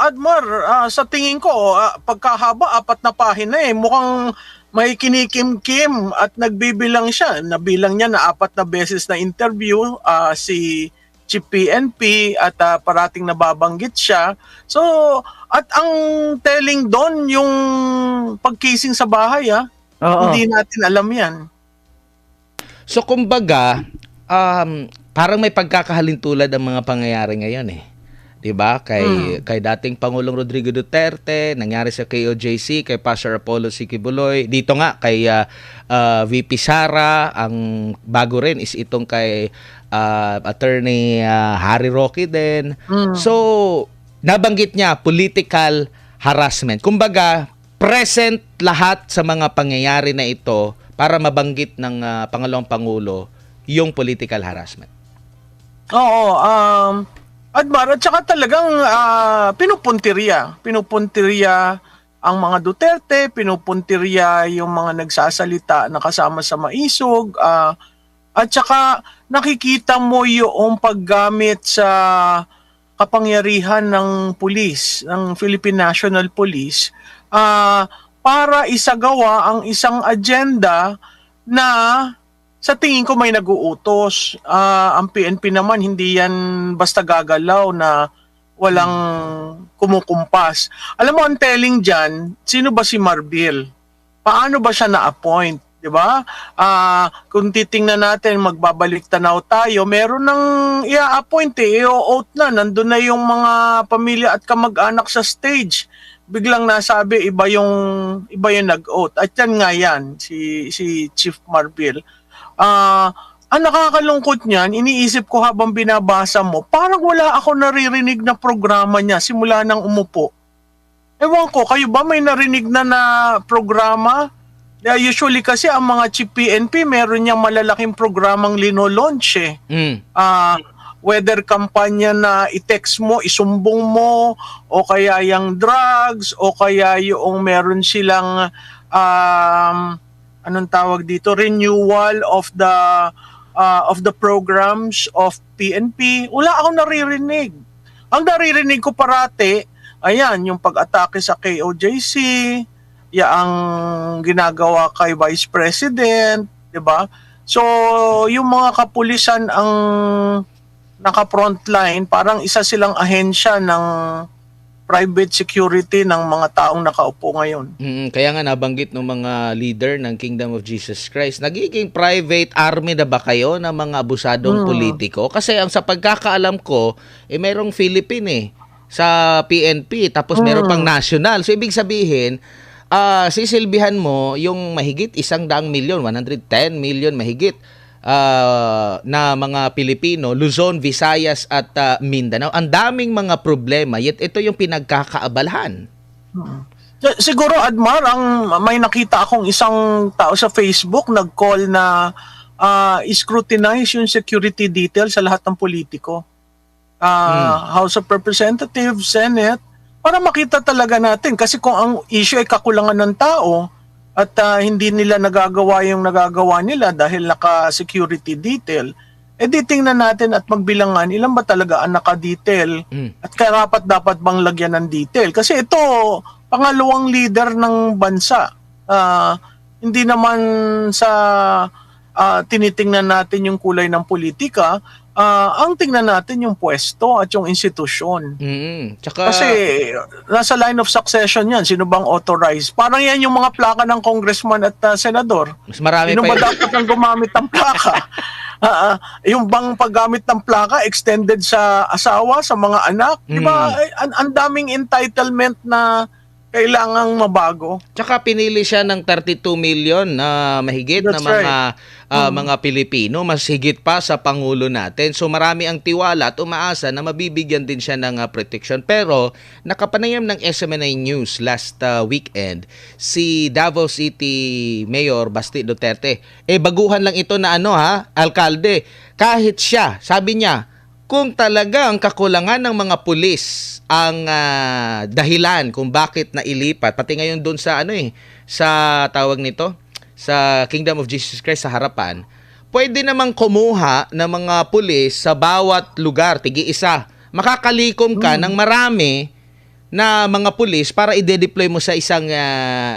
Admar, sa tingin ko, pagkahaba, 4 na pahina mukhang may kinikim-kim at nagbibilang siya. Nabilang niya na 4 na beses na interview si Chief PNP at parating nababanggit siya. So, at ang telling doon yung pagkising sa bahay, Oo. hindi natin alam yan. So kumbaga, parang may pagkakahalintulad ang mga pangyayari ngayon 'Di ba? Kay dating Pangulong Rodrigo Duterte, nangyari sa KOJC, kay Pastor Apollo Sikibuloy, dito nga kay VP Sara, ang bago rin is itong kay Attorney Harry Roque din. So, nabanggit niya political harassment. Kumbaga, present lahat sa mga pangyayari na ito para mabanggit ng Pangulong Pangulo yung political harassment. Oo, Admar, at saka talagang pinupuntirya ang mga Duterte, pinupuntirya yung mga nagsasalita na kasama sa maisog, at saka nakikita mo yung paggamit sa kapangyarihan ng pulis, ng Philippine National Police, para isagawa ang isang agenda na sa tingin ko may nag-uutos. Ang PNP naman hindi yan basta gagalaw na walang kumukumpas. Alam mo, ang telling dyan, sino ba si Marbil? Paano ba siya na-appoint? Diba? Kung titingnan natin, magbabalik tanaw tayo, meron ng i-appoint i-oath na, nandun na yung mga pamilya at kamag-anak sa stage. Biglang nasabi, iba yung nag-oath. At yan nga yan, si Chief Marbil. Ang nakakalungkot niyan, iniisip ko habang binabasa mo, parang wala ako naririnig na programa niya simula nang umupo. Ewan ko, kayo ba may narinig na programa? Usually kasi ang mga Chief PNP, meron niyang malalaking programang lino-launch Whether kampanya na i-text mo, isumbong mo, o kaya yung drugs, o kaya yung meron silang anong tawag dito, renewal of the programs of PNP. Wala akong naririnig. Ang naririnig ko parati, ayan, yung pag-atake sa KOJC, ang ginagawa kay Vice President, 'di ba? So, yung mga kapulisan ang naka-frontline, parang isa silang ahensya ng private security ng mga taong nakaupo ngayon. Kaya nga nabanggit ng mga leader ng Kingdom of Jesus Christ, nagiging private army na ba kayo ng mga abusadong politiko? Kasi ang sa pagkakaalam ko, merong Philippine sa PNP, tapos meron pang national. So ibig sabihin, sisilbihan mo yung mahigit 100 milyon, 110 million mahigit na mga Pilipino, Luzon, Visayas at Mindanao. Ang daming mga problema, yet ito yung pinagkakaabalahan. Siguro, Admar, may nakita akong isang tao sa Facebook nag-call na scrutinize yung security details sa lahat ng politiko. House of Representatives, Senate, para makita talaga natin. Kasi kung ang issue ay kakulangan ng tao, at hindi nila nagagawa yung nagagawa nila dahil naka-security detail, di tingnan natin at magbilangan ilan ba talaga ang naka-detail at karapat dapat bang lagyan ng detail. Kasi ito, pangalawang leader ng bansa. Hindi naman sa tinitingnan natin yung kulay ng politika, ang tingnan natin yung pwesto at yung institusyon. Kasi nasa line of succession yan. Sino bang authorized? Parang yan yung mga plaka ng congressman at senador. Mas marami sino pa ba dapat ang gumamit ng plaka? Yung bang paggamit ng plaka extended sa asawa, sa mga anak? Diba? Ang daming entitlement na kailangang mabago. Tsaka pinili siya ng 32 million na mahigit na mga Pilipino, mas higit pa sa Pangulo natin. So marami ang tiwala at umaasa na mabibigyan din siya ng protection. Pero nakapanayam ng SMNI News last weekend si Davao City Mayor Basti Duterte. Baguhan lang ito na alkalde. Kahit siya, sabi niya, kung talaga ang kakulangan ng mga pulis ang dahilan kung bakit nailipat, pati ngayon doon sa sa tawag nito, sa Kingdom of Jesus Christ sa harapan, pwede namang kumuha ng mga pulis sa bawat lugar, tigi-isa. Makakalikom ka ng marami na mga pulis para i-deploy mo sa isang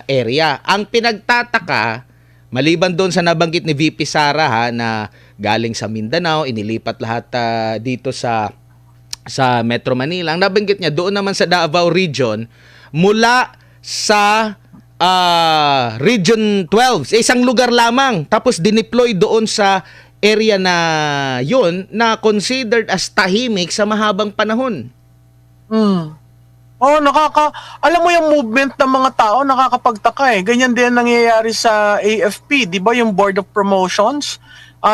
area. Ang pinagtataka, maliban doon sa nabanggit ni VP Sara na galing sa Mindanao, inilipat lahat dito sa Metro Manila. Ang nabanggit niya doon naman sa Davao Region, mula sa Region 12, isang lugar lamang, tapos dineploy doon sa area na yun na considered as tahimik sa mahabang panahon. Oh, alam mo yung movement ng mga tao, nakakapagtaka eh. Ganyan din nangyayari sa AFP, 'di ba, yung Board of Promotions,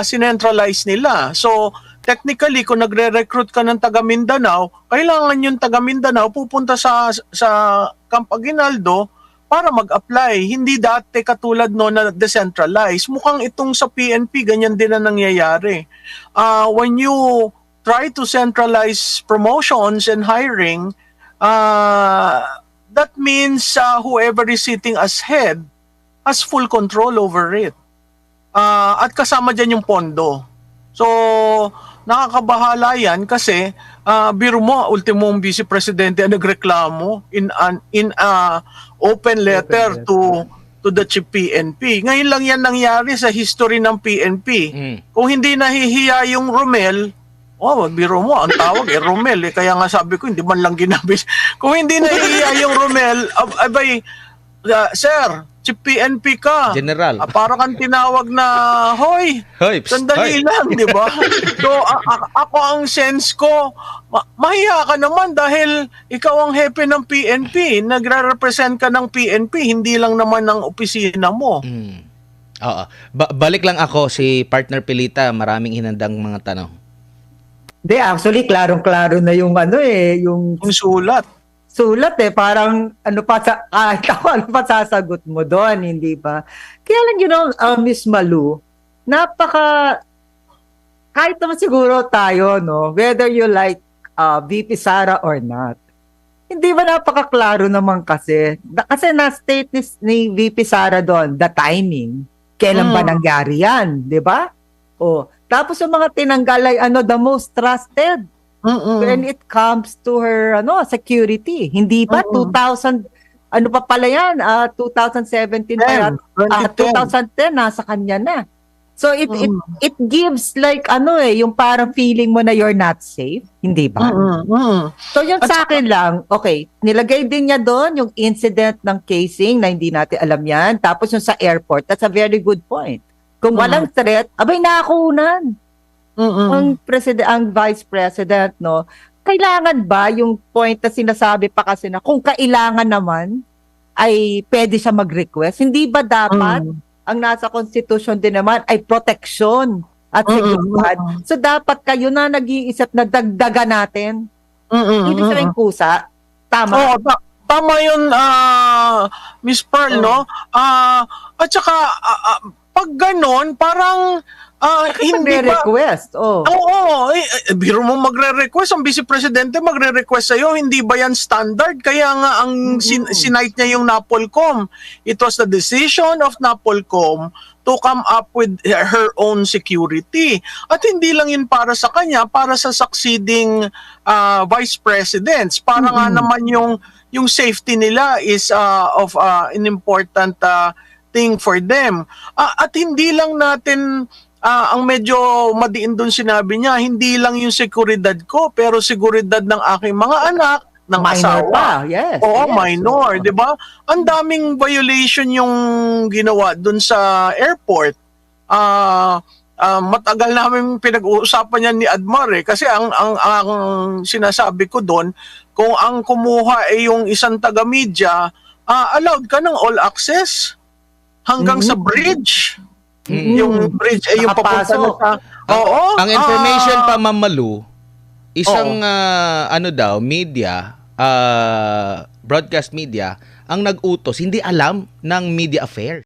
sinentralize nila. So, technically kung nagre-recruit ka ng taga Mindanao, kailangan yung taga Mindanao pupunta sa Camp Aguinaldo para mag-apply. Hindi dati katulad no na decentralized. Mukhang itong sa PNP ganyan din na nangyayari. When you try to centralize promotions and hiring, that means whoever is sitting as head has full control over it. At kasama dyan yung pondo. So, nakakabahala yan kasi biro mo, ultimong vice presidente ang nagreklamo in a open letter to the chief PNP. Ngayon lang yan nangyari sa history ng PNP. Kung hindi nahihiya yung Romel, biro mo, ang tawag Romel. Kaya nga sabi ko, hindi man lang ginabis. Kung hindi nahihiya yung Romel, sir, chief PNP ka. General. Para kang tinawag na, hoy, sandali lang, di ba? So, ako ang sense ko, mahiya ka naman dahil ikaw ang hepe ng PNP. Nagre-represent ka ng PNP, hindi lang naman ng opisina mo. Oo. Balik lang ako, si Partner Pilita, maraming hinandang mga tanong. Hindi, actually, klarong-klaro na yung yung sulat parang kahit ako ano pa sasagot mo doon, hindi ba? Kaya lang Miss Malu, kahit naman siguro tayo, no, whether you like VP Sara or not, hindi ba napakaklaro naman kasi na-state ni VP Sara doon, the timing, kailan ba nangyari yan, di ba? Tapos yung mga tinanggal ay the most trusted. When it comes to her security, hindi ba 2000 pa pala yan, 2017 pa yan, 2010 nasa kanya na. So it gives like yung parang feeling mo na you're not safe, hindi ba? So yung sa akin lang, okay, nilagay din niya doon yung incident ng casing na hindi natin alam yan, tapos yung sa airport, that's a very good point. Kung walang threat, abay nakunan. Ang vice president, no, kailangan ba yung point na sinasabi pa kasi na kung kailangan naman ay pwede siya mag-request? Hindi ba dapat ang nasa constitution din naman ay protection at seguridad? So dapat kayo na nag-iisip na dagdagan natin. Hindi siya yung kusa. Tama. Tama yun, Miss Pearl, no? At saka pag ganon, parang hindi ba request? Biro mo magre-request, ang vice presidente magre-request sa'yo, hindi ba yan standard? Kaya nga ang sinight niya yung NAPOLCOM. It was the decision of NAPOLCOM to come up with her own security. At hindi lang yun para sa kanya, para sa succeeding vice presidents. Para nga naman yung safety nila is of an important thing for them. At hindi lang natin ang medyo madiin doon sinabi niya, hindi lang yung seguridad ko, pero seguridad ng aking mga anak, ng minor asawa. Yes. Minor, 'di ba? Ang daming violation yung ginawa doon sa airport. Matagal namin pinag-uusapan yan ni Admar kasi ang sinasabi ko doon, kung ang kumuha ay yung isang taga-media, allowed ka ng all access hanggang sa bridge. Yung bridge ay yung papunta na sa ang information pa, Ma'am Malu, isang media, broadcast media ang nag-utos, hindi alam ng media affairs.